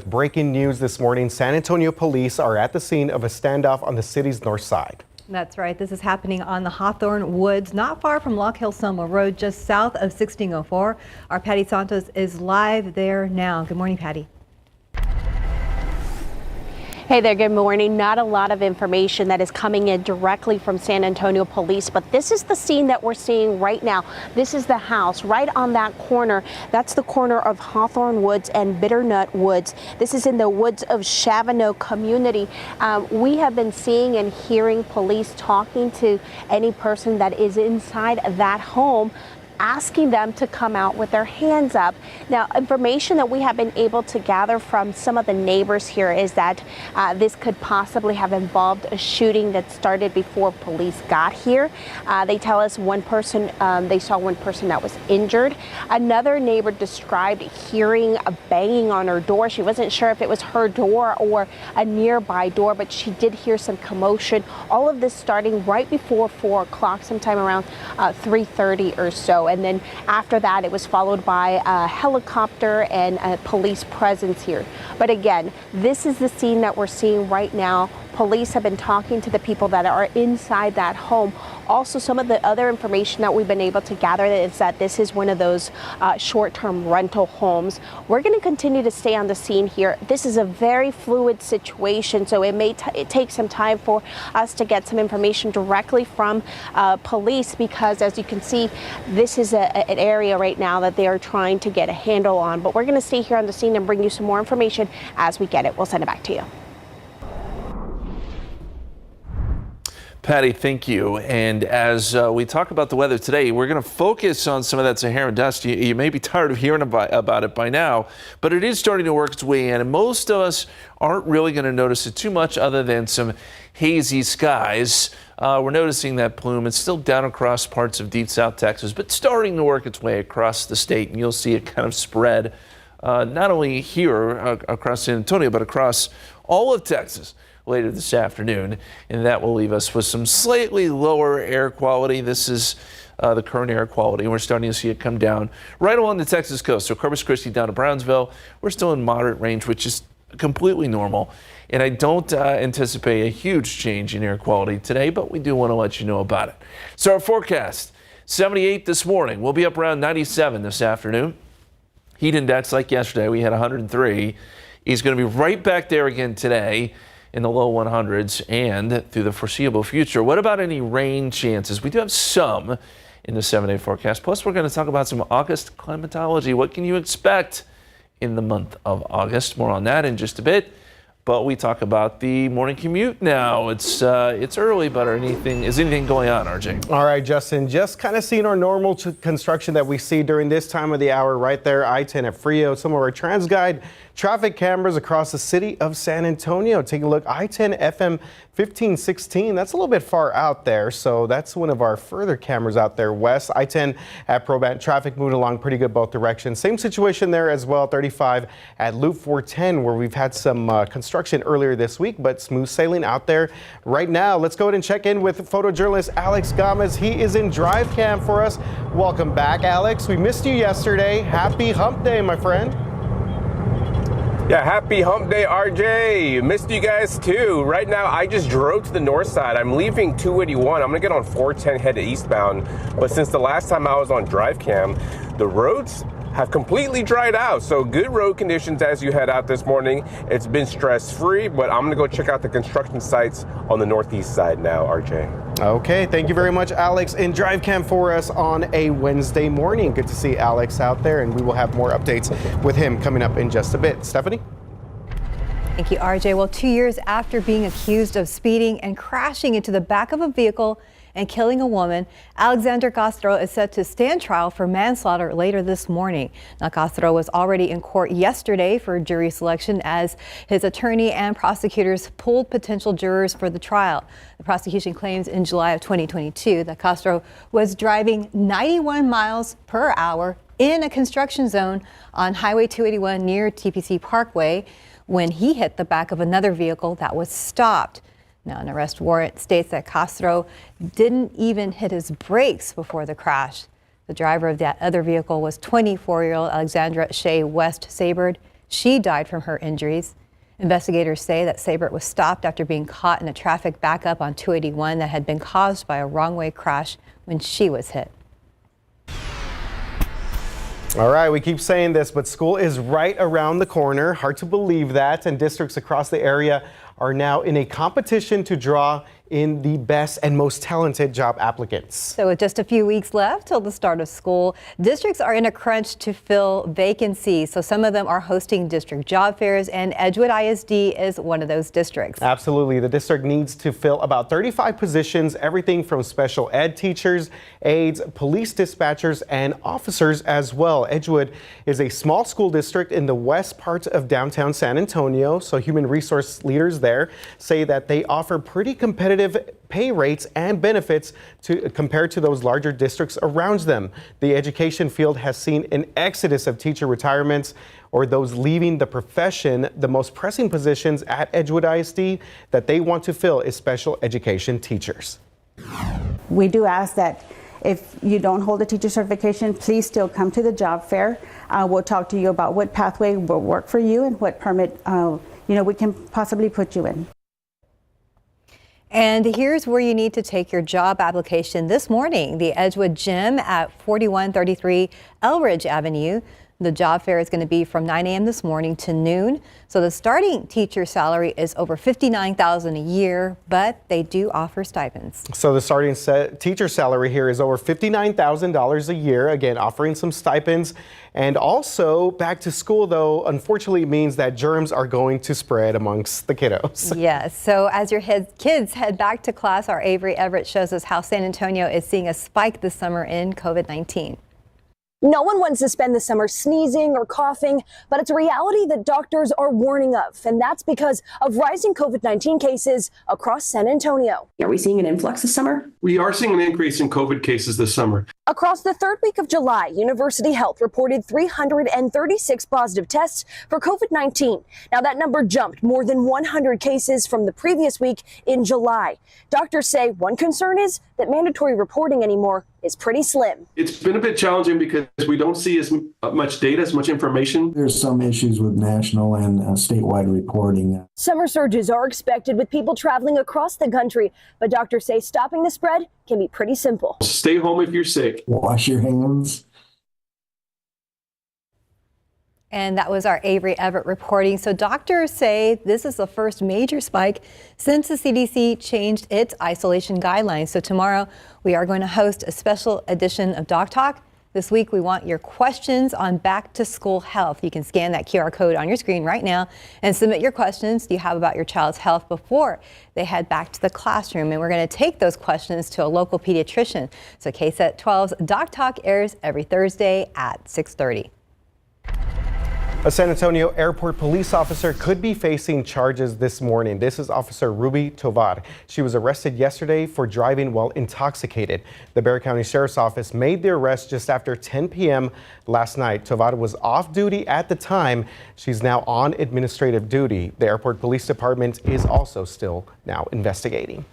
with breaking news this morning. San Antonio police are at the scene of a standoff on the city's north side. That's right. This is happening on the Hawthorne Woods, not far from Lock Hill Soma Road, just south of 1604. Our Patty Santos is live there now. Good morning, Patty. Hey there, good morning. Not a lot of information that is coming in directly from San Antonio police, but this is the scene that we're seeing right now. This is the house right on that corner. That's the corner of Hawthorne Woods and Bitternut Woods. This is in the woods of Chavano community. We have been seeing and hearing police talking to any person that is inside that home, asking them to come out with their hands up. Now, information that we have been able to gather from some of the neighbors here is that this could possibly have involved a shooting that started before police got here. They tell us one person, they saw one person that was injured. Another neighbor described hearing a banging on her door. She wasn't sure if it was her door or a nearby door, but she did hear some commotion. All of this starting right before 4 o'clock, sometime around 3:30 or so. And then after that, it was followed by a helicopter and a police presence here. But again, this is the scene that we're seeing right now. Police have been talking to the people that are inside that home. Also, some of the other information that we've been able to gather is that this is one of those short-term rental homes. We're going to continue to stay on the scene here. This is a very fluid situation, so it may take some time for us to get some information directly from police, because as you can see, this is an area right now that they are trying to get a handle on. But we're going to stay here on the scene and bring you some more information as we get it. We'll send it back to you. Patty, thank you. And as we talk about the weather today, we're going to focus on some of that Saharan dust. You may be tired of hearing about it by now, but it is starting to work its way in, and most of us aren't really going to notice it too much other than some hazy skies. We're noticing that plume. It's still down across parts of deep South Texas, but starting to work its way across the state, and you'll see it kind of spread not only here across San Antonio, but across all of Texas later this afternoon, and that will leave us with some slightly lower air quality. This is the current air quality, and we're starting to see it come down right along the Texas coast. So Corpus Christi down to Brownsville, we're still in moderate range, which is completely normal. And I don't anticipate a huge change in air quality today, but we do want to let you know about it. So our forecast, 78 this morning. We'll be up around 97 this afternoon. Heat index, like yesterday, we had 103. He's going to be right back there again today in the low 100s and through the foreseeable future. What about any rain chances? We do have some in the 7-day forecast. Plus, we're going to talk about some August climatology. What can you expect in the month of August? More on that in just a bit. But we talk about the morning commute now. It's early, but is anything going on, RJ? All right, Justin, just kind of seeing our normal construction that we see during this time of the hour right there, I-10 at Frio. Some of our TransGuide traffic cameras across the city of San Antonio. Take a look, I-10 FM 1516. That's a little bit far out there, so that's one of our further cameras out there west. I-10 at Probant, traffic moving along pretty good both directions. Same situation there as well, 35 at Loop 410, where we've had some construction earlier this week, but smooth sailing out there right now. Let's go ahead and check in with photojournalist Alex Gomez. He is in Drive Cam for us. Welcome back, Alex. We missed you yesterday. Happy hump day, my friend. Yeah, happy hump day, RJ. Missed you guys too. Right now, I just drove to the north side. I'm leaving 281. I'm gonna get on 410 headed eastbound. But since the last time I was on Drive Cam, the roads have completely dried out. So good road conditions as you head out this morning. It's been stress-free, but I'm gonna go check out the construction sites on the northeast side now, RJ. Okay, thank you very much, Alex, in Drive Cam for us on a Wednesday morning. Good to see Alex out there, and we will have more updates with him coming up in just a bit. Stephanie? Thank you, RJ. Well, 2 years after being accused of speeding and crashing into the back of a vehicle and killing a woman, Alexander Castro is set to stand trial for manslaughter later this morning. Now, Castro was already in court yesterday for jury selection as his attorney and prosecutors pulled potential jurors for the trial. The prosecution claims in July of 2022 that Castro was driving 91 miles per hour in a construction zone on Highway 281 near TPC Parkway when he hit the back of another vehicle that was stopped. Now, an arrest warrant states that Castro didn't even hit his brakes before the crash. The driver of that other vehicle was 24-year-old Alexandra Shea West Saberd. She died from her injuries. Investigators say that Sabert was stopped after being caught in a traffic backup on 281 that had been caused by a wrong-way crash when she was hit. All right, we keep saying this, but school is right around the corner. Hard to believe that. And districts across the area are now in a competition to draw in the best and most talented job applicants. So with just a few weeks left till the start of school, districts are in a crunch to fill vacancies. So some of them are hosting district job fairs, and Edgewood ISD is one of those districts. Absolutely. The district needs to fill about 35 positions, everything from special ed teachers, aides, police dispatchers, and officers as well. Edgewood is a small school district in the west part of downtown San Antonio. So human resource leaders there say that they offer pretty competitive pay rates and benefits compared to those larger districts around them. The education field has seen an exodus of teacher retirements or those leaving the profession. The most pressing positions at Edgewood ISD that they want to fill is special education teachers. We do ask that if you don't hold a teacher certification, please still come to the job fair. We'll talk to you about what pathway will work for you and what permit we can possibly put you in. And here's where you need to take your job application this morning. The Edgewood Gym at 4133 Elridge Avenue. The job fair is going to be from 9 a.m. this morning to noon. So the starting teacher salary is over $59,000 a year, but they do offer stipends. So the starting teacher salary here is over $59,000 a year, again, offering some stipends. And also back to school, though, unfortunately means that germs are going to spread amongst the kiddos. Yes. So as your kids head back to class, our Avery Everett shows us how San Antonio is seeing a spike this summer in COVID-19. No one wants to spend the summer sneezing or coughing, but it's a reality that doctors are warning of, and that's because of rising COVID-19 cases across San Antonio. Are we seeing an influx this summer? We are seeing an increase in COVID cases this summer. Across the third week of July, University Health reported 336 positive tests for COVID-19. Now that number jumped more than 100 cases from the previous week in July. Doctors say one concern is that mandatory reporting anymore is pretty slim. It's been a bit challenging because we don't see as much data, as much information. There's some issues with national and statewide reporting. Summer surges are expected with people traveling across the country, but doctors say stopping the spread can be pretty simple. Stay home if you're sick. Wash your hands. And that was our Avery Everett reporting. So doctors say this is the first major spike since the CDC changed its isolation guidelines. So tomorrow we are going to host a special edition of Doc Talk. This week we want your questions on back to school health. You can scan that QR code on your screen right now and submit your questions you have about your child's health before they head back to the classroom. And we're going to take those questions to a local pediatrician. So KSAT 12's Doc Talk airs every Thursday at 6:30. A San Antonio airport police officer could be facing charges this morning. This is Officer Ruby Tovar. She was arrested yesterday for driving while intoxicated. The Bexar County Sheriff's Office made the arrest just after 10 p.m. last night. Tovar was off duty at the time. She's now on administrative duty. The airport police department is also still now investigating.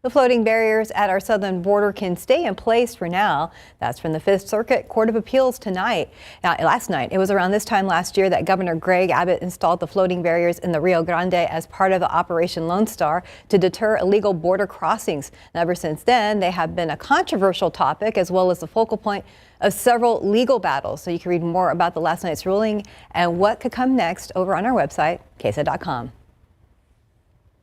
The floating barriers at our southern border can stay in place for now. That's from the Fifth Circuit Court of Appeals tonight. Now, last night, it was around this time last year that Governor Greg Abbott installed the floating barriers in the Rio Grande as part of the Operation Lone Star to deter illegal border crossings. And ever since then, they have been a controversial topic as well as the focal point of several legal battles. So you can read more about the last night's ruling and what could come next over on our website, KSAT.com.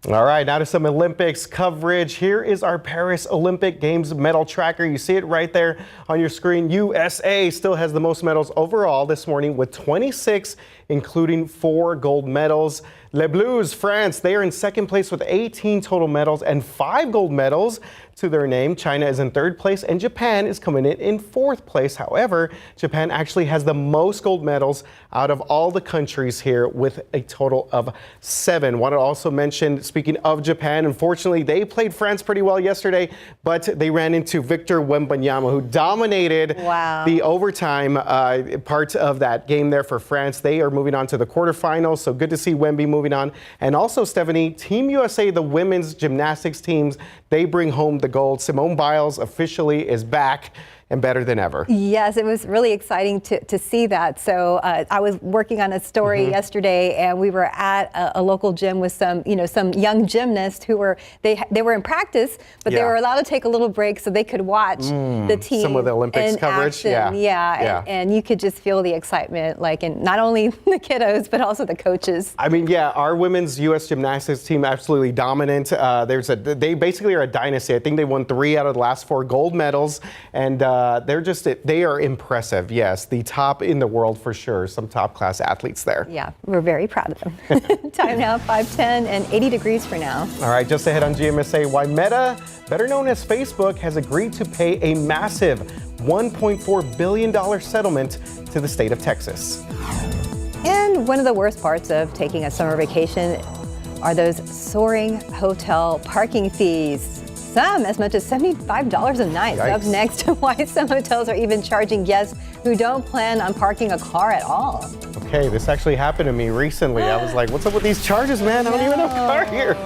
All right, now to some Olympics coverage. Here is our Paris Olympic Games medal tracker. You see it right there on your screen. USA still has the most medals overall this morning with 26, including 4 gold medals. Les Bleus, France, they are in second place with 18 total medals and 5 gold medals to their name. China is in third place and Japan is coming in fourth place. However, Japan actually has the most gold medals out of all the countries here with a total of 7. Want to also mention, speaking of Japan, unfortunately, they played France pretty well yesterday, but they ran into Victor Wembanyama, who dominated the overtime part of that game there for France. They are moving on to the quarterfinals, so good to see Wemby moving on. And also, Stephanie, Team USA, the women's gymnastics teams, they bring home the gold. Simone Biles officially is back. and better than ever. Yes, it was really exciting to see that. So I was working on a story yesterday, and we were at a local gym with some young gymnasts who were they were in practice, but they were allowed to take a little break so they could watch the team. Some of the Olympics in coverage. Action. And you could just feel the excitement, like in not only the kiddos but also the coaches. I mean, yeah, our women's U.S. gymnastics team absolutely dominant. They basically are a dynasty. I think they won 3 out of the last 4 gold medals, and they are impressive. Yes, the top in the world for sure. Some top class athletes there. Yeah, we're very proud of them. Time now, 5:10 and 80 degrees for now. All right, just ahead on GMSA, why Meta, better known as Facebook, has agreed to pay a massive $1.4 billion settlement to the state of Texas. And one of the worst parts of taking a summer vacation are those soaring hotel parking fees. Some as much as $75 a night. So up next, why some hotels are even charging guests who don't plan on parking a car at all. Okay, this actually happened to me recently. I was like, what's up with these charges, man? I don't even have a car here.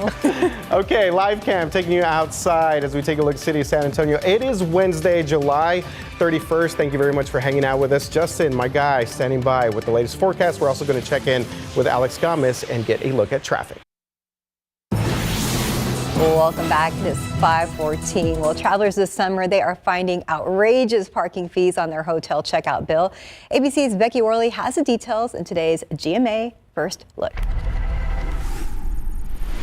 Okay, live cam taking you outside as we take a look at the city of San Antonio. It is Wednesday, July 31st. Thank you very much for hanging out with us. Justin, my guy, standing by with the latest forecast. We're also going to check in with Alex Gomez and get a look at traffic. Welcome back. It's 5:14. Well, travelers this summer, they are finding outrageous parking fees on their hotel checkout bill. ABC's Becky Worley has the details in today's GMA First Look.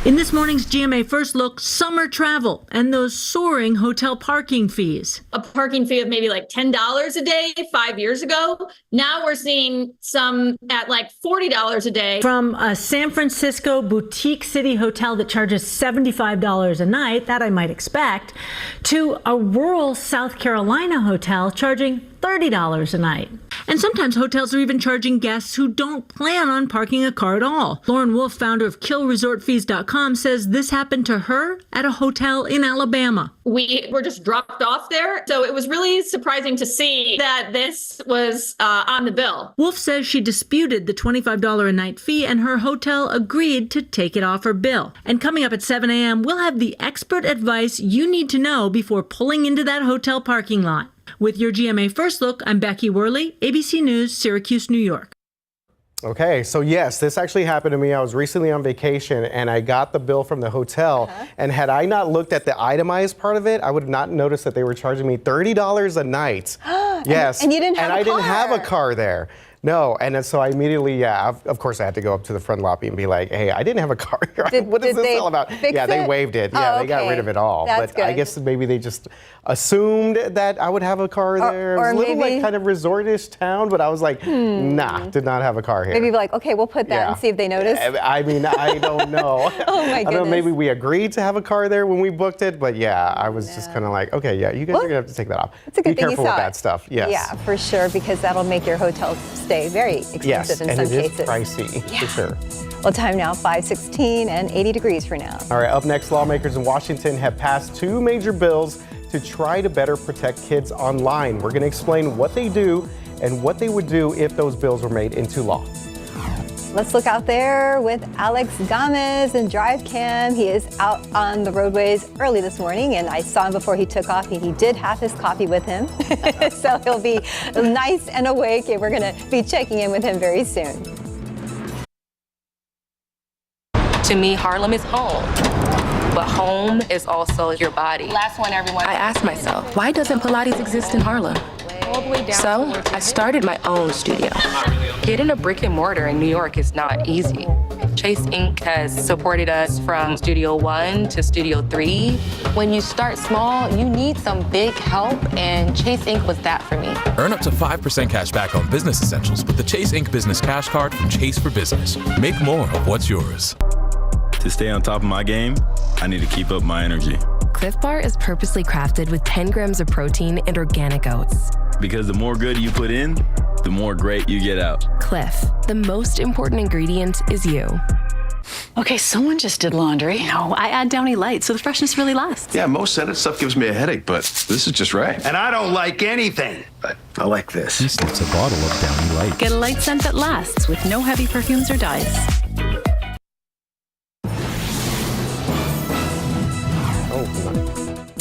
In this morning's GMA First Look, summer travel and those soaring hotel parking fees. A parking fee of maybe like $10 a day 5 years ago. Now we're seeing some at like $40 a day. From a San Francisco boutique city hotel that charges $75 a night, that I might expect, to a rural South Carolina hotel charging $30 a night. And sometimes hotels are even charging guests who don't plan on parking a car at all. Lauren Wolf, founder of KillResortFees.com, says this happened to her at a hotel in Alabama. We were just dropped off there. So it was really surprising to see that this was on the bill. Wolf says she disputed the $25 a night fee and her hotel agreed to take it off her bill. And coming up at 7 a.m., we'll have the expert advice you need to know before pulling into that hotel parking lot. With your GMA First Look, I'm Becky Worley, ABC News, Syracuse, New York. Okay, so yes, this actually happened to me. I was recently on vacation and I got the bill from the hotel. And had I not looked at the itemized part of it, I would have not noticed that they were charging me $30 a night. Yes. And you didn't have a car. And I didn't have a car there. No, and then so I immediately, of course I had to go up to the front lobby and be like, hey, I didn't have a car here. What is this all about? Yeah, they waived it. Yeah, they got rid of it all. That's but I guess maybe they just assumed that I would have a car there. It was a little like kind of resort-ish town, but I was like, nah, did not have a car here. Maybe like, okay, we'll put that and see if they notice. I mean, I don't know. Oh my goodness. I don't know, maybe we agreed to have a car there when we booked it, but yeah, I was just kind of like, okay, yeah, you guys are gonna have to take that off. It's a good Be thing careful you with saw that stuff. Yes. Yeah, for sure, because that'll make your hotel stay very expensive in some cases. Yes, and it is pricey, for sure. Well, time now, 5:16 and 80 degrees for now. All right, up next, lawmakers in Washington have passed 2 major bills to try to better protect kids online. We're going to explain what they do and what they would do if those bills were made into law. Let's look out there with Alex Gomez and Drive Cam. He is out on the roadways early this morning, and I saw him before he took off, and he did have his coffee with him. So he'll be nice and awake, and we're going to be checking in with him very soon. To me, Harlem is home, but home is also your body. Last one, everyone. I asked myself, why doesn't Pilates exist in Harlem? So I started my own studio. Getting a brick and mortar in New York is not easy. Chase Inc. has supported us from Studio 1 to Studio 3. When you start small, you need some big help, and Chase Inc. was that for me. Earn up to 5% cash back on business essentials with the Chase Inc. Business Cash Card from Chase for Business. Make more of what's yours. To stay on top of my game, I need to keep up my energy. Cliff Bar is purposely crafted with 10 grams of protein and organic oats. Because the more good you put in, the more great you get out. Cliff, the most important ingredient is you. Okay, someone just did laundry. No, I add Downy Light so the freshness really lasts. Yeah, most scented stuff gives me a headache, but this is just right. And I don't like anything, but I like this. It's a bottle of Downy Light. Get a light scent that lasts with no heavy perfumes or dyes.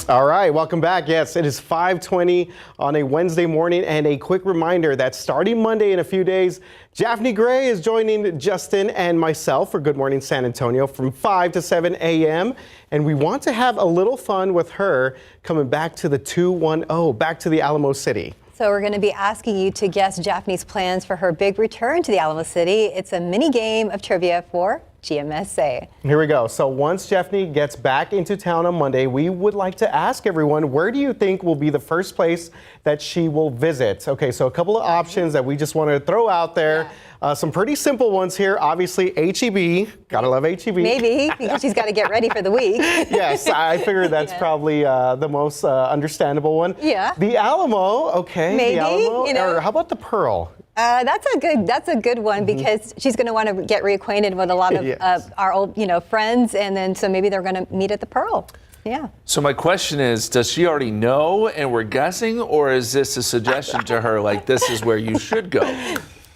All right, welcome back. Yes, it is 5:20 on a Wednesday morning, and a quick reminder that starting Monday in a few days, Japhanie Gray is joining Justin and myself for Good Morning San Antonio from 5 to 7 a.m. And we want to have a little fun with her coming back to the 210, back to the Alamo City. So we're going to be asking you to guess Japhani's plans for her big return to the Alamo City. It's a mini game of trivia for GMSA. Here we go. So once Japhanie gets back into town on Monday, we would like to ask everyone, where do you think will be the first place that she will visit? Okay, so a couple of options that we just want to throw out there. Some pretty simple ones here. Obviously, H-E-B. Gotta love H-E-B. Maybe, because she's got to get ready for the week. Yes, I figured that's probably the most understandable one. Yeah. The Alamo, okay. Maybe, the Alamo, you know. or how about the Pearl? That's a good one because she's going to want to get reacquainted with a lot of our old, friends, and then so maybe they're going to meet at the Pearl. Yeah. So my question is, does she already know and we're guessing, or is this a suggestion to her like this is where you should go?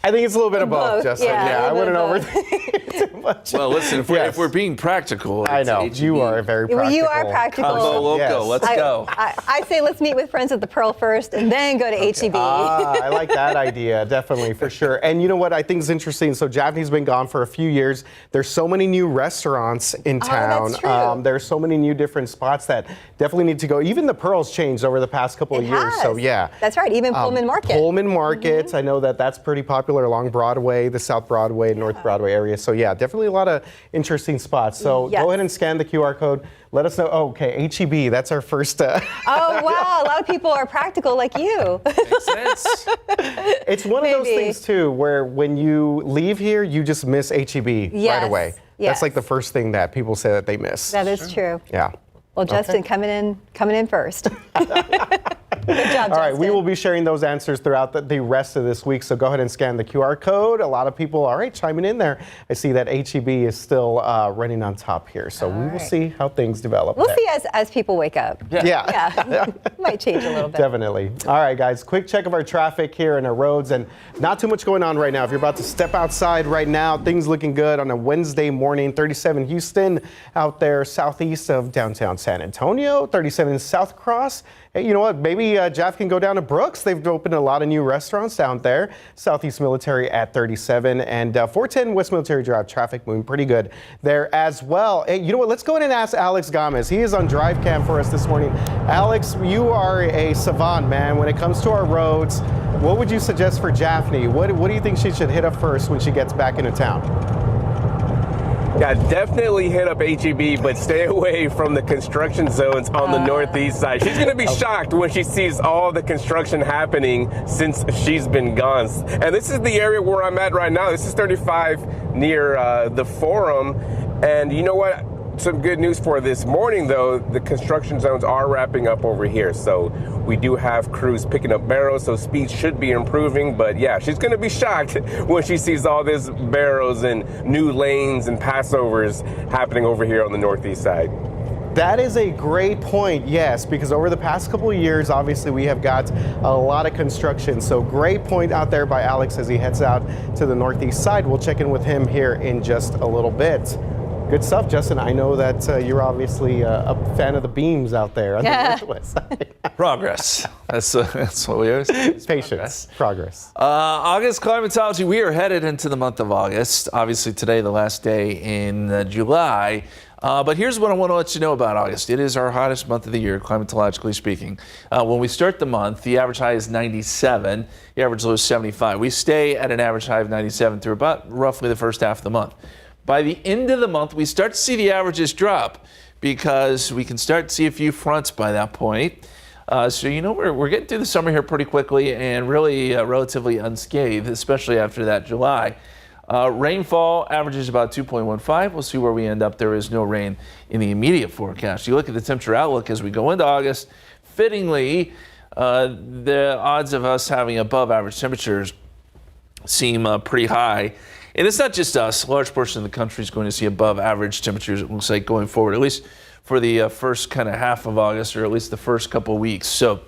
I think it's a little bit of both, Justin. Yeah, I wouldn't overthink too much. Well, listen, if we're being practical, I know you are very practical. You are practical. Combo loco, let's go. I say let's meet with friends at the Pearl first, and then go to H-E-B. I like that idea, definitely, for sure. And you know what I think is interesting? So Japhani's been gone for a few years. There's so many new restaurants in town. That's true. There's so many new different spots that definitely need to go. Even the Pearl's changed over the past couple of years. So yeah. That's right. Even Pullman Market. Pullman Market. I know that's pretty popular along Broadway, the South Broadway, North Broadway area. So yeah, definitely a lot of interesting spots. So go ahead and scan the QR code. Let us know. Oh, okay, H-E-B, that's our first. Oh, wow. A lot of people are practical like you. Makes sense. It's one of those things, too, where when you leave here, you just miss H-E-B right away. Yes. That's like the first thing that people say that they miss. That is true. Yeah. Well, Justin, coming in first. Good job, All right, Justin. we will be sharing those answers throughout the rest of this week, so go ahead and scan the QR code. A lot of people, all right, chiming in there. I see that H-E-B is still running on top here, so we will see how things develop. We'll see as people wake up. Yeah. Might change a little bit. Definitely. All right, guys, quick check of our traffic here and our roads, and not too much going on right now. If you're about to step outside right now, things looking good on a Wednesday morning. 37 Houston out there southeast of downtown San Antonio, 37 South Cross. Hey, you know what? Maybe Jeff can go down to Brooks. They've opened a lot of new restaurants down there. Southeast Military at 37 and 410 West Military Drive. Traffic moving pretty good there as well. Hey, you know what? Let's go ahead and ask Alex Gomez. He is on Drive Cam for us this morning. Alex, you are a savant, man. When it comes to our roads, what would you suggest for Japhanie? What do you think she should hit up first when she gets back into town? Yeah, definitely hit up H-E-B, but stay away from the construction zones on the northeast side. She's going to be shocked when she sees all the construction happening since she's been gone. And this is the area where I'm at right now. This is 35 near the Forum. And you know what? Some good news for this morning, though. The construction zones are wrapping up over here. So we do have crews picking up barrels, so speed should be improving. But yeah, she's going to be shocked when she sees all these barrels and new lanes and passovers happening over here on the northeast side. That is a great point, yes, because over the past couple of years, obviously, we have got a lot of construction. So great point out there by Alex as he heads out to the northeast side. We'll check in with him here in just a little bit. Good stuff, Justin. I know that you're obviously a fan of the beams out there on the northwest side. Progress. That's what we always say. Patience. Progress. August climatology. We are headed into the month of August. Obviously, today, the last day in July. But here's what I want to let you know about August. It is our hottest month of the year, climatologically speaking. When we start the month, the average high is 97. The average low is 75. We stay at an average high of 97 through about roughly the first half of the month. By the end of the month, we start to see the averages drop because we can start to see a few fronts by that point. So, you know, we're getting through the summer here pretty quickly and really relatively unscathed, especially after that July. Rainfall averages about 2.15. We'll see where we end up. There is no rain in the immediate forecast. You look at the temperature outlook as we go into August, fittingly, the odds of us having above average temperatures seem pretty high. And it's not just us. A large portion of the country is going to see above average temperatures, it looks like, going forward, at least for the first kind of half of August, or at least the first couple of weeks. So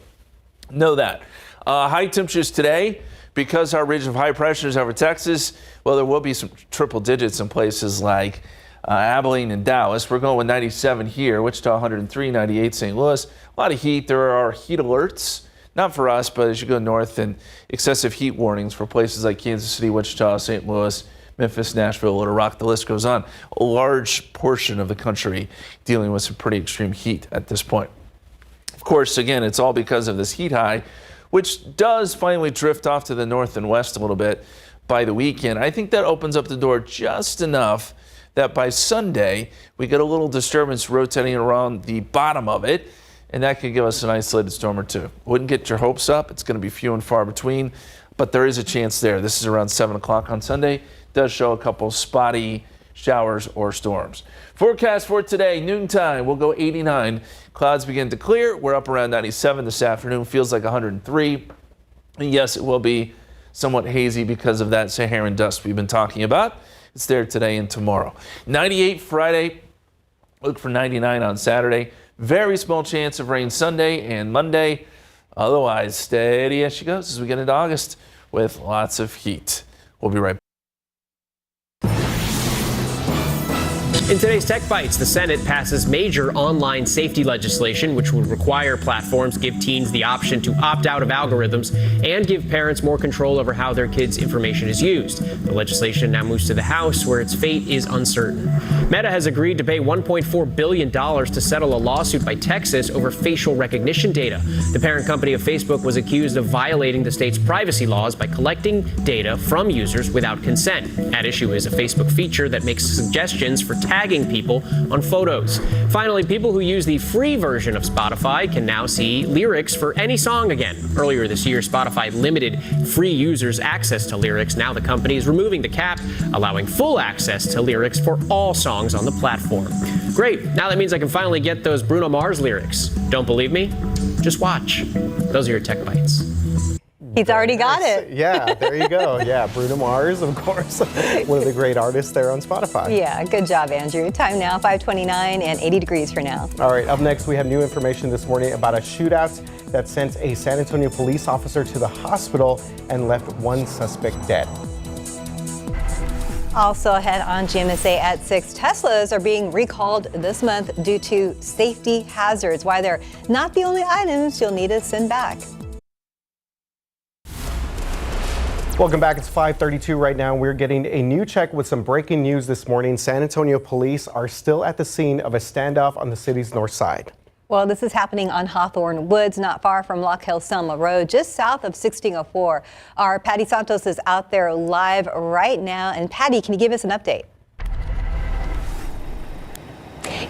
know that. High temperatures today, because our ridge of high pressure is over Texas, well, there will be some triple digits in places like Abilene and Dallas. We're going with 97 here. Wichita 103, 98 St. Louis. A lot of heat. There are heat alerts. Not for us, but as you go north, and excessive heat warnings for places like Kansas City, Wichita, St. Louis, Memphis, Nashville, Little Rock, the list goes on. A large portion of the country dealing with some pretty extreme heat at this point. Of course, again, it's all because of this heat high, which does finally drift off to the north and west a little bit by the weekend. I think that opens up the door just enough that by Sunday, we get a little disturbance rotating around the bottom of it, and that could give us an isolated storm or two. Wouldn't get your hopes up. It's going to be few and far between, but there is a chance there. This is around 7 o'clock on Sunday. Does show a couple spotty showers or storms. Forecast for today, noontime, we'll go 89. Clouds begin to clear. We're up around 97 this afternoon. Feels like 103. And yes, it will be somewhat hazy because of that Saharan dust we've been talking about. It's there today and tomorrow. 98 Friday. Look for 99 on Saturday. Very small chance of rain Sunday and Monday. Otherwise, steady as she goes as we get into August with lots of heat. We'll be right back. In today's Tech Bites, the Senate passes major online safety legislation, which would require platforms give teens the option to opt out of algorithms and give parents more control over how their kids' information is used. The legislation now moves to the House, where its fate is uncertain. Meta has agreed to pay $1.4 billion to settle a lawsuit by Texas over facial recognition data. The parent company of Facebook was accused of violating the state's privacy laws by collecting data from users without consent. At issue is a Facebook feature that makes suggestions for tagging people on photos. Finally, people who use the free version of Spotify can now see lyrics for any song again. Earlier this year, Spotify limited free users' access to lyrics. Now the company is removing the cap, allowing full access to lyrics for all songs on the platform. Great, now that means I can finally get those Bruno Mars lyrics. Don't believe me? Just watch. Those are your Tech Bites. He's already got it. Yeah, there you go. Yeah, Bruno Mars, of course, one of the great artists there on Spotify. Yeah, good job, Andrew. Time now, 5:29 and 80 degrees for now. All right, up next, we have new information this morning about a shootout that sent a San Antonio police officer to the hospital and left one suspect dead. Also ahead on GMSA at 6, Teslas are being recalled this month due to safety hazards. Why they're not the only items you'll need to send back. Welcome back. It's 5:32 right now. We're getting a new check with some breaking news this morning. San Antonio police are still at the scene of a standoff on the city's north side. Well, this is happening on Hawthorne Woods, not far from Lock Hill Selma Road, just south of 1604. Our Patty Santos is out there live right now. And Patty, can you give us an update?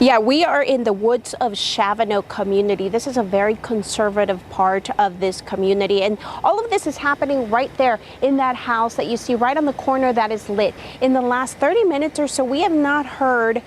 Yeah, we are in the woods of Chavano community. This is a very conservative part of this community, and all of this is happening right there in that house that you see right on the corner that is lit. In the last 30 minutes or so, we have not heard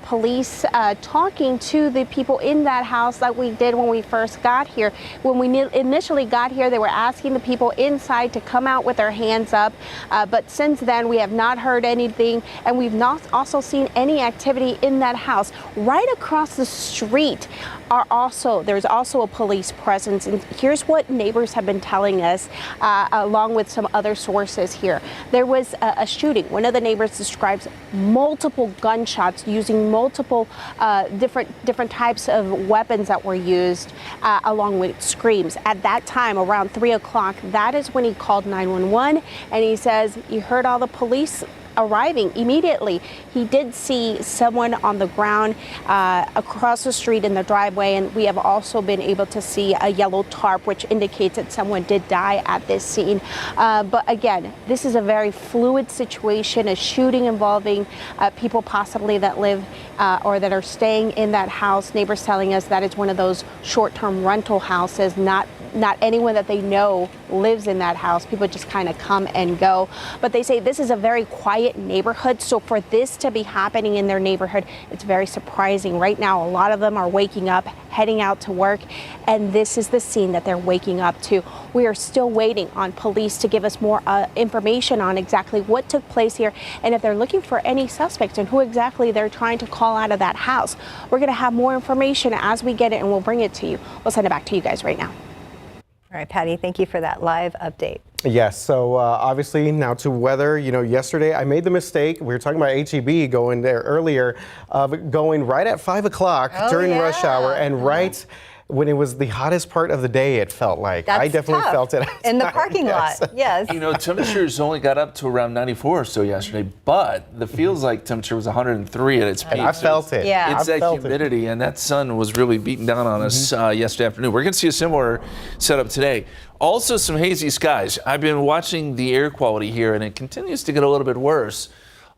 police talking to the people in that house like we did when we first got here. When we initially got here, they were asking the people inside to come out with their hands up, but since then we have not heard anything, and we've not also seen any activity in that house. Right across the street there's also a police presence, and here's what neighbors have been telling us, along with some other sources here. There was a shooting. One of the neighbors describes multiple gunshots using multiple different types of weapons that were used, along with screams. At that time, around 3 o'clock, that is when he called 911, and he says he heard all the police arriving immediately. He did see someone on the ground across the street in the driveway, and we have also been able to see a yellow tarp, which indicates that someone did die at this scene. But again, this is a very fluid situation, a shooting involving people possibly that live or that are staying in that house. Neighbors telling us that it's one of those short-term rental houses, not anyone that they know lives in that house. People just kind of come and go. But they say this is a very quiet neighborhood, so for this to be happening in their neighborhood, it's very surprising. Right now, a lot of them are waking up, heading out to work, and this is the scene that they're waking up to. We are still waiting on police to give us more information on exactly what took place here, and if they're looking for any suspects and who exactly they're trying to call out of that house. We're going to have more information as we get it, and we'll bring it to you. We'll send it back to you guys right now. All right, Patty, thank you for that live update. Yes, so obviously now to weather. Yesterday I made the mistake. We were talking about HEB going there earlier, of going right at 5 o'clock during rush hour, and right when it was the hottest part of the day, it felt like. That's I definitely tough. felt it. In the parking lot, yes. Temperatures only got up to around 94 or so yesterday, but the feels like temperature was 103 at its peak. I felt it. Yeah. It's that humidity, and that sun was really beating down on us yesterday afternoon. We're going to see a similar setup today. Also, some hazy skies. I've been watching the air quality here, and it continues to get a little bit worse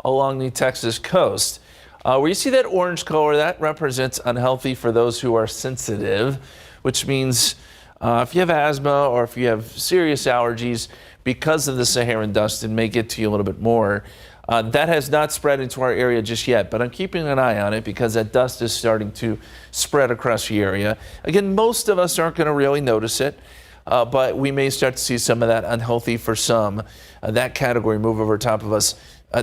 along the Texas coast. Where you see that orange color, that represents unhealthy for those who are sensitive, which means if you have asthma or if you have serious allergies because of the Saharan dust, it may get to you a little bit more. That has not spread into our area just yet, but I'm keeping an eye on it because that dust is starting to spread across the area. Again, most of us aren't going to really notice it, but we may start to see some of that unhealthy for some, that category move over top of us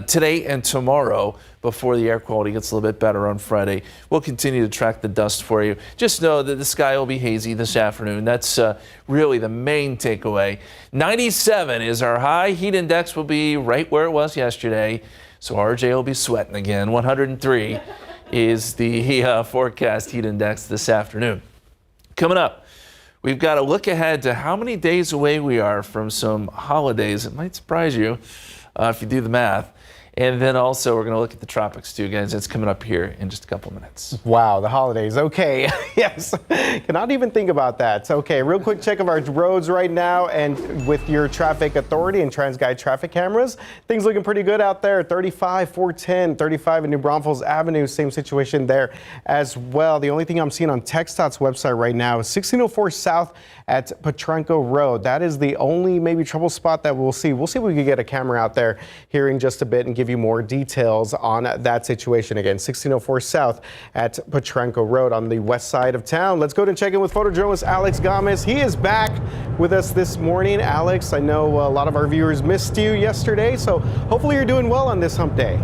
today and tomorrow before the air quality gets a little bit better on Friday. We'll continue to track the dust for you. Just know that the sky will be hazy this afternoon. That's really the main takeaway. 97 is our high. Heat index will be right where it was yesterday. So RJ will be sweating again. 103 is the forecast heat index this afternoon. Coming up, we've got a look ahead to how many days away we are from some holidays. It might surprise you if you do the math. And then also we're going to look at the tropics too, guys. That's coming up here in just a couple minutes. Wow, the holidays. Okay, yes. Cannot even think about that. Okay, real quick check of our roads right now, and with your traffic authority and TransGuide traffic cameras, things looking pretty good out there. 35, 410, 35 in New Braunfels Avenue, same situation there as well. The only thing I'm seeing on TxDOT's website right now is 1604 South at Potranco Road. That is the only maybe trouble spot that we'll see. We'll see if we can get a camera out there here in just a bit and give you more details on that situation. Again, 1604 South at Potranco Road on the west side of town. Let's go and check in with photojournalist Alex Gomez. He is back with us this morning. Alex, I know a lot of our viewers missed you yesterday, so hopefully you're doing well on this hump day.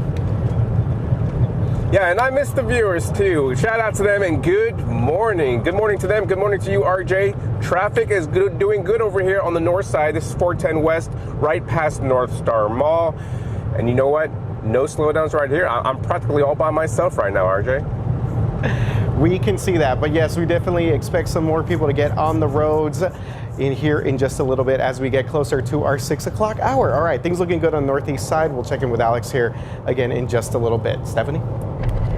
Yeah, and I missed the viewers too. Shout out to them and good morning. Good morning to them. Good morning to you, RJ. Traffic is doing good over here on the north side. This is 410 West, right past North Star Mall. And you know what? No slowdowns right here. I'm practically all by myself right now, RJ. We can see that, but yes, we definitely expect some more people to get on the roads in here in just a little bit as we get closer to our 6 o'clock hour. All right, things looking good on the northeast side. We'll check in with Alex here again in just a little bit. Stephanie?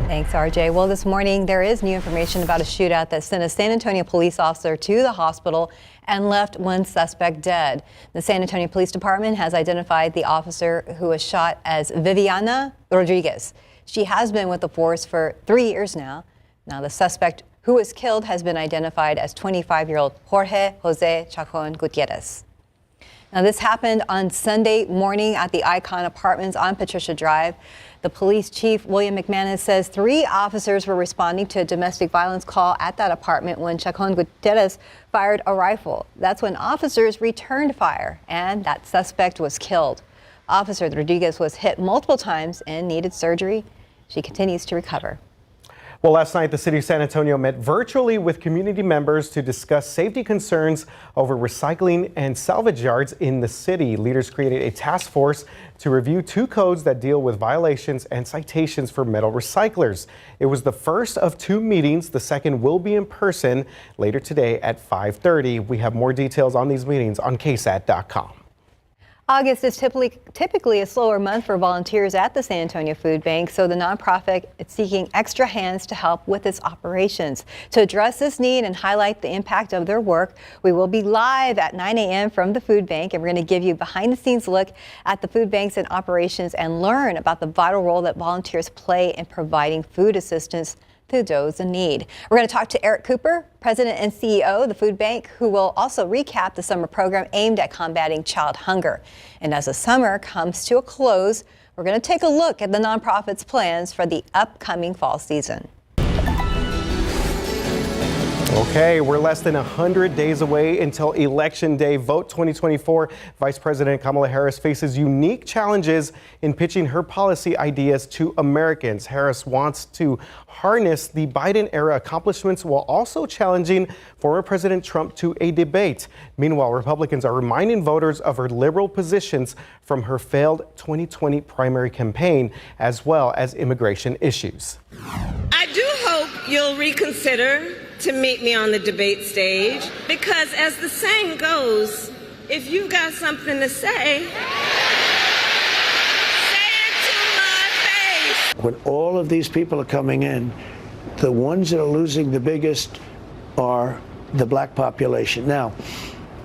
Thanks, RJ. Well, this morning there is new information about a shootout that sent a San Antonio police officer to the hospital and left one suspect dead. The San Antonio Police Department has identified the officer who was shot as Viviana Rodriguez. She has been with the force for 3 years now. Now, the suspect who was killed has been identified as 25-year-old Jorge Jose Chacon Gutierrez. Now, this happened on Sunday morning at the Icon Apartments on Patricia Drive. The police chief, William McManus, says 3 officers were responding to a domestic violence call at that apartment when Chacon Gutierrez fired a rifle. That's when officers returned fire, and that suspect was killed. Officer Rodriguez was hit multiple times and needed surgery. She continues to recover. Well, last night, the city of San Antonio met virtually with community members to discuss safety concerns over recycling and salvage yards in the city. Leaders created a task force to review 2 codes that deal with violations and citations for metal recyclers. It was the first of 2 meetings. The second will be in person later today at 5:30. We have more details on these meetings on KSAT.com. August is typically a slower month for volunteers at the San Antonio Food Bank, so the nonprofit is seeking extra hands to help with its operations. To address this need and highlight the impact of their work, we will be live at 9 a.m. from the food bank, and we're going to give you a behind-the-scenes look at the food banks and operations and learn about the vital role that volunteers play in providing food assistance to those in need. We're going to talk to Eric Cooper, President and CEO of the Food Bank, who will also recap the summer program aimed at combating child hunger. And as the summer comes to a close, we're going to take a look at the nonprofit's plans for the upcoming fall season. Okay, we're less than 100 days away until Election Day. Vote 2024. Vice President Kamala Harris faces unique challenges in pitching her policy ideas to Americans. Harris wants to harness the Biden-era accomplishments while also challenging former President Trump to a debate. Meanwhile, Republicans are reminding voters of her liberal positions from her failed 2020 primary campaign, as well as immigration issues. I do hope you'll reconsider to meet me on the debate stage, because as the saying goes, if you've got something to say it to my face. When all of these people are coming in, the ones that are losing the biggest are the black population. Now,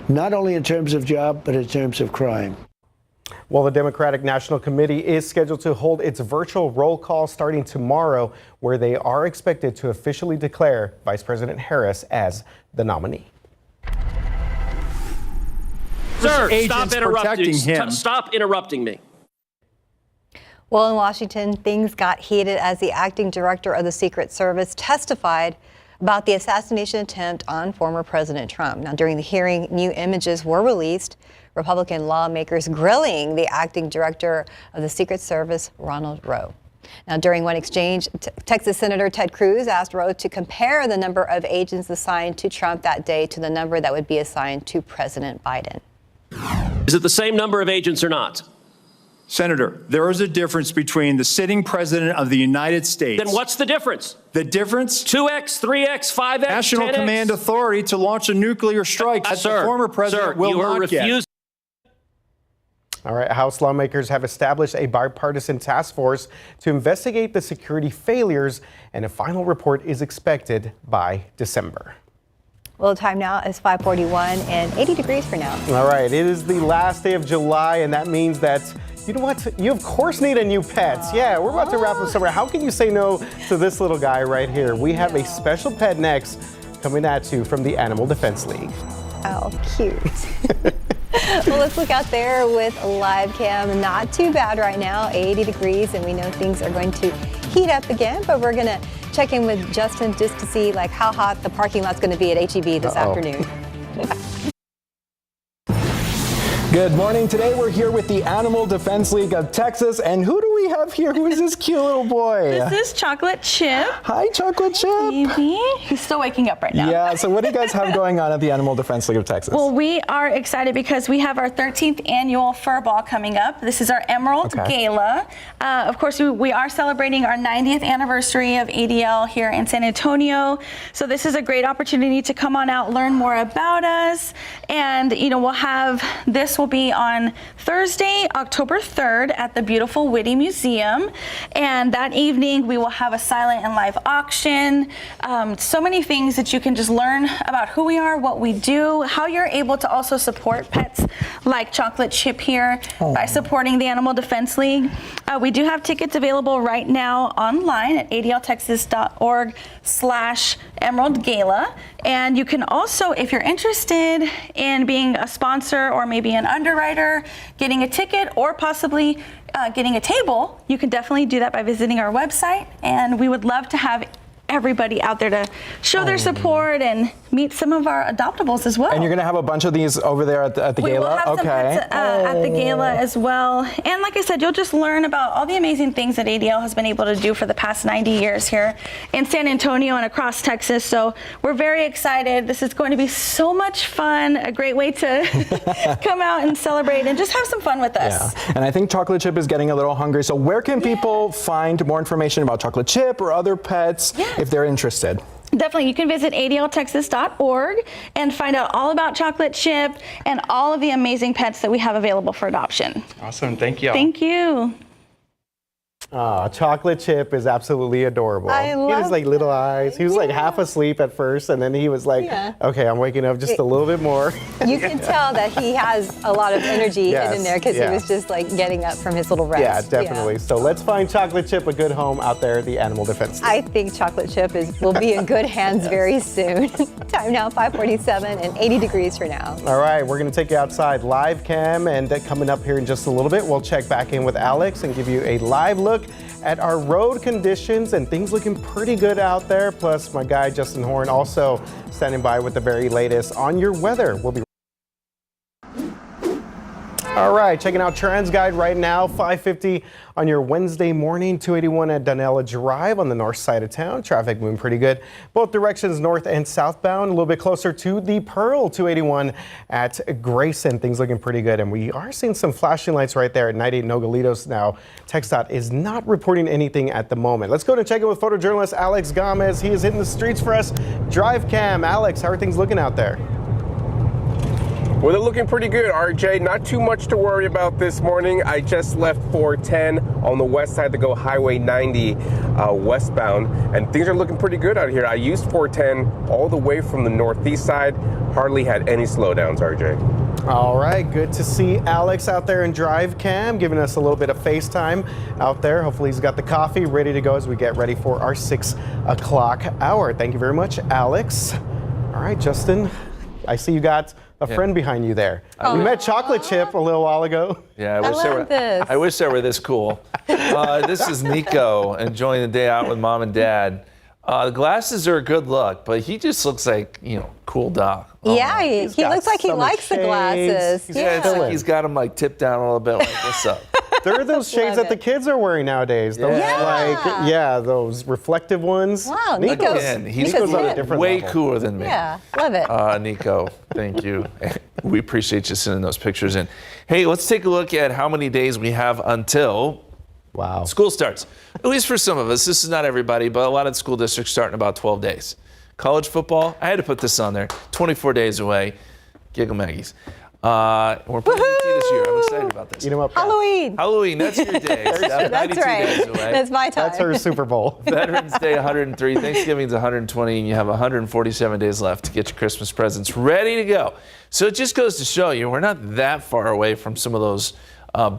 not only in terms of job, but in terms of crime. Well, the Democratic National Committee is scheduled to hold its virtual roll call starting tomorrow, where they are expected to officially declare Vice President Harris as the nominee. Sir, stop interrupting. Stop interrupting me. Well, in Washington, things got heated as the acting director of the Secret Service testified about the assassination attempt on former President Trump. Now, during the hearing, new images were released. Republican lawmakers grilling the acting director of the Secret Service, Ronald Rowe. Now, during one exchange, Texas Senator Ted Cruz asked Rowe to compare the number of agents assigned to Trump that day to the number that would be assigned to President Biden. Is it the same number of agents or not? Senator, there is a difference between the sitting president of the United States. Then what's the difference? The difference? 2x, 3x, 5x, National 10x? command authority to launch a nuclear strike that the former president will not get. All right, House lawmakers have established a bipartisan task force to investigate the security failures, and a final report is expected by December. Well, the time now is 5:41 and 80 degrees for now. All right, it is the last day of July, and that means that you know what? You of course need a new pet. Yeah, we're about to wrap up summer. How can you say no to this little guy right here? We have a special pet next coming at you from the Animal Defense League. Oh, cute. Well, let's look out there with live cam. Not too bad right now, 80 degrees, and we know things are going to heat up again, but we're going to check in with Justin just to see like how hot the parking lot's going to be at HEB this afternoon. Good morning. Today we're here with the Animal Defense League of Texas. And who do we have here? Who is this cute little boy? This is Chocolate Chip. Hi, Chocolate Chip. Baby. He's still waking up right now. Yeah, so what do you guys have going on at the Animal Defense League of Texas? Well, we are excited because we have our 13th annual Fur Ball coming up. This is our Emerald Gala. Of course, we are celebrating our 90th anniversary of ADL here in San Antonio. So this is a great opportunity to come on out, learn more about us. And, you know, we'll have this will be on Thursday, October 3rd at the beautiful Whitty Museum. And that evening we will have a silent and live auction. So many things that you can just learn about who we are, what we do, how you're able to also support pets like Chocolate Chip here by supporting the Animal Defense League. We do have tickets available right now online at adltexas.org/Emerald Gala. And you can also, if you're interested in being a sponsor or maybe an underwriter, getting a ticket, or possibly getting a table, you can definitely do that by visiting our website. And we would love to have everybody out there to show their support and meet some of our adoptables as well. And you're going to have a bunch of these over there at the gala? We will have some pets, at the gala as well. And like I said, you'll just learn about all the amazing things that ADL has been able to do for the past 90 years here in San Antonio and across Texas. So we're very excited. This is going to be so much fun, a great way to come out and celebrate and just have some fun with us. Yeah. And I think Chocolate Chip is getting a little hungry. So where can people find more information about Chocolate Chip or other pets if they're interested? Definitely. You can visit adltexas.org and find out all about Chocolate Chip and all of the amazing pets that we have available for adoption. Awesome. Thank you. Thank you. Chocolate Chip is absolutely adorable. I love he has like little eyes. He was like half asleep at first, and then he was like, okay, I'm waking up just a little bit more. You can tell that he has a lot of energy in there because he was just like getting up from his little rest. Yeah, definitely. So let's find Chocolate Chip a good home out there at the Animal Defense League. I think Chocolate Chip will be in good hands very soon. Time now, 5:47 and 80 degrees for now. All right, we're going to take you outside live cam, and coming up here in just a little bit, we'll check back in with Alex and give you a live look look at our road conditions, and things looking pretty good out there. Plus, my guy Justin Horn also standing by with the very latest on your weather. We'll be all right, checking out TransGuide right now, 550 on your Wednesday morning, 281 at Donella Drive on the north side of town. Traffic moving pretty good. Both directions, north and southbound. A little bit closer to the Pearl, 281 at Grayson. Things looking pretty good. And we are seeing some flashing lights right there at 98 Nogalitos now. TxDOT is not reporting anything at the moment. Let's go and check in with photojournalist Alex Gomez. He is hitting the streets for us. Drive cam. Alex, how are things looking out there? Well, they're looking pretty good, RJ. Not too much to worry about this morning. I just left 410 on the west side to go Highway 90 westbound, and things are looking pretty good out here. I used 410 all the way from the northeast side. Hardly had any slowdowns, RJ. All right, good to see Alex out there in Drive Cam, giving us a little bit of FaceTime out there. Hopefully he's got the coffee ready to go as we get ready for our 6 o'clock hour. Thank you very much, Alex. All right, Justin, I see you got a friend behind you there. We met Chocolate Chip a little while ago. Yeah, I wish they were this cool. This is Nico enjoying the day out with mom and dad. The glasses are a good look, but he just looks like, cool dog. Yeah, he looks like he likes the glasses. It's like he's got them like tipped down a little bit. Like, what's up? There are those shades that the kids are wearing nowadays. Those those reflective ones. Wow, he's on a different way level. cooler than me. Yeah, love it. Nico, thank you. We appreciate you sending those pictures in. Hey, let's take a look at how many days we have until school starts. At least for some of us. This is not everybody, but a lot of school districts start in about 12 days. College football, I had to put this on there. 24 days away. Giggle Maggies. We're playing ET this year. I'm excited about this. Halloween, that's your day. That's 92 right. days away. That's my time. That's her Super Bowl. Veterans Day 103, Thanksgiving's 120, and you have 147 days left to get your Christmas presents ready to go. So it just goes to show you we're not that far away from some of those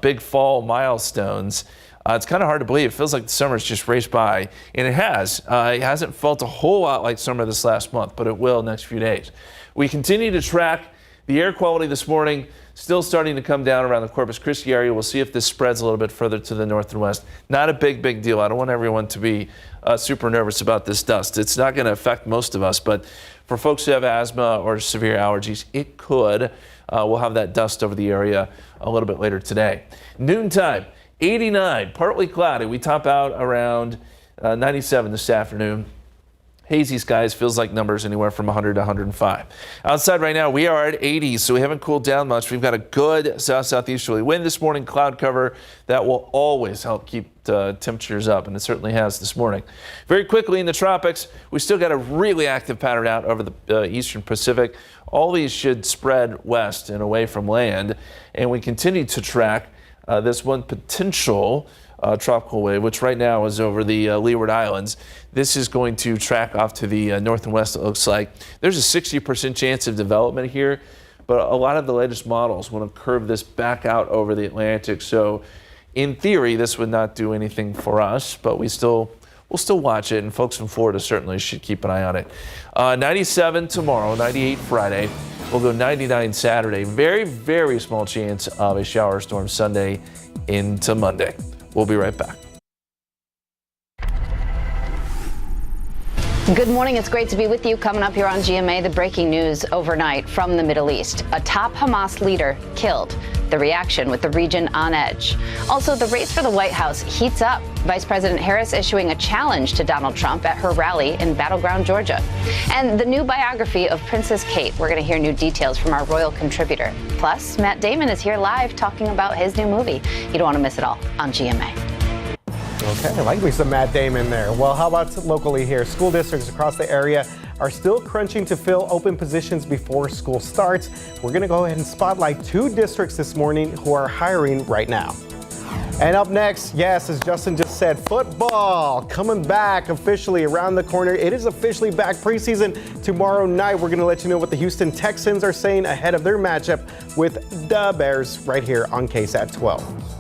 big fall milestones. It's kind of hard to believe. It feels like the summer's just raced by, and it has. It hasn't felt a whole lot like summer this last month, but it will next few days. We continue to track the air quality this morning, still starting to come down around the Corpus Christi area. We'll see if this spreads a little bit further to the north and west. Not a big deal. I don't want everyone to be super nervous about this dust. It's not going to affect most of us, but for folks who have asthma or severe allergies, it could. We'll have that dust over the area a little bit later today. Noontime, 89, partly cloudy. We top out around 97 this afternoon. Hazy skies, feels like numbers anywhere from 100 to 105. Outside right now, we are at 80, so we haven't cooled down much. We've got a good south-southeasterly wind this morning, cloud cover. That will always help keep temperatures up, and it certainly has this morning. Very quickly in the tropics, we still got a really active pattern out over the eastern Pacific. All these should spread west and away from land, and we continue to track this one potential tropical wave, which right now is over the Leeward Islands. This is going to track off to the north and west, it looks like. There's a 60% chance of development here, but a lot of the latest models want to curve this back out over the Atlantic. So in theory, this would not do anything for us, but we'll still watch it, and folks in Florida certainly should keep an eye on it. 97 tomorrow, 98 Friday. We'll go 99 Saturday. Very small chance of a shower storm Sunday into Monday. We'll be right back. Good morning. It's great to be with you. Coming up here on GMA, the breaking news overnight from the Middle East. A top Hamas leader killed. The reaction with the region on edge. Also, the race for the White House heats up. Vice President Harris issuing a challenge to Donald Trump at her rally in Battleground, Georgia. And the new biography of Princess Kate. We're going to hear new details from our royal contributor. Plus, Matt Damon is here live talking about his new movie. You don't want to miss it all on GMA. Okay, I like me some Matt Damon there. Well, how about locally here? School districts across the area are still crunching to fill open positions before school starts. We're going to go ahead and spotlight 2 districts this morning who are hiring right now. And up next, yes, as Justin just said, football coming back officially around the corner. It is officially back preseason tomorrow night. We're going to let you know what the Houston Texans are saying ahead of their matchup with the Bears right here on KSAT 12.